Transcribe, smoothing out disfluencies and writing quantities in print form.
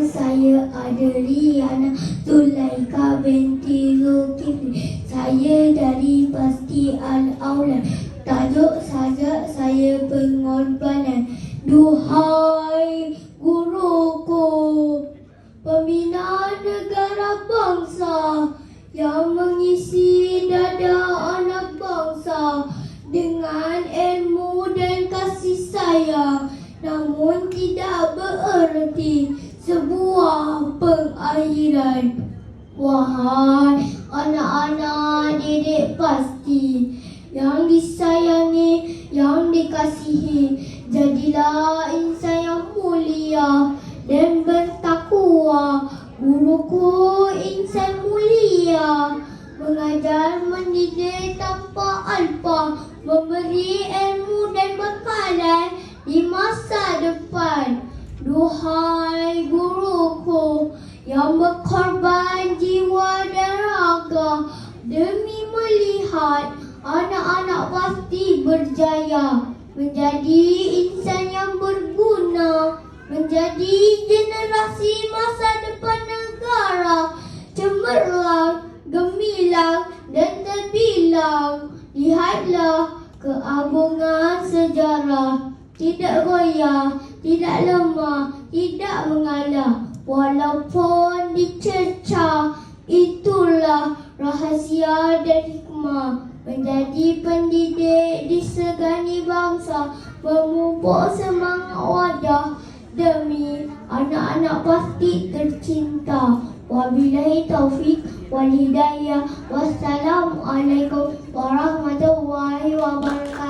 saya Adriana Zulaika binti Zulkifli. Saya dari Pasti Al-Aula. Tajuk saja saya pengorbanan. Duhai guruku, pembina negara bangsa yang mengisi dada anak bangsa dengan ilmu dan kasih sayang, namun tidak bererti sebuah pengakhiran. Wahai anak-anak didik Pasti yang disayangi, yang dikasihi, jadilah insan yang mulia dan bertakwa. Guruku insan mulia, mengajar mendidik tanpa alpa, memberi ilmu dan bekalan di masa depan. Duhai guruku yang berkorban jiwa dan raga demi melihat anak-anak Pasti berjaya, menjadi insan yang berguna, menjadi generasi masa depan negara cemerlang, gemilang dan terbilang. Lihatlah keagungan sejarah, tidak goyah, tidak lemah, tidak mengalah. Walaupun dicerca, itulah rahasia dan hikmah. Menjadi pendidik disegani bangsa, memupuk semangat wadah demi anak-anak Pasti tercinta. Wabillahi taufik wal hidayah. Wassalamualaikum warahmatullahi wabarakatuh.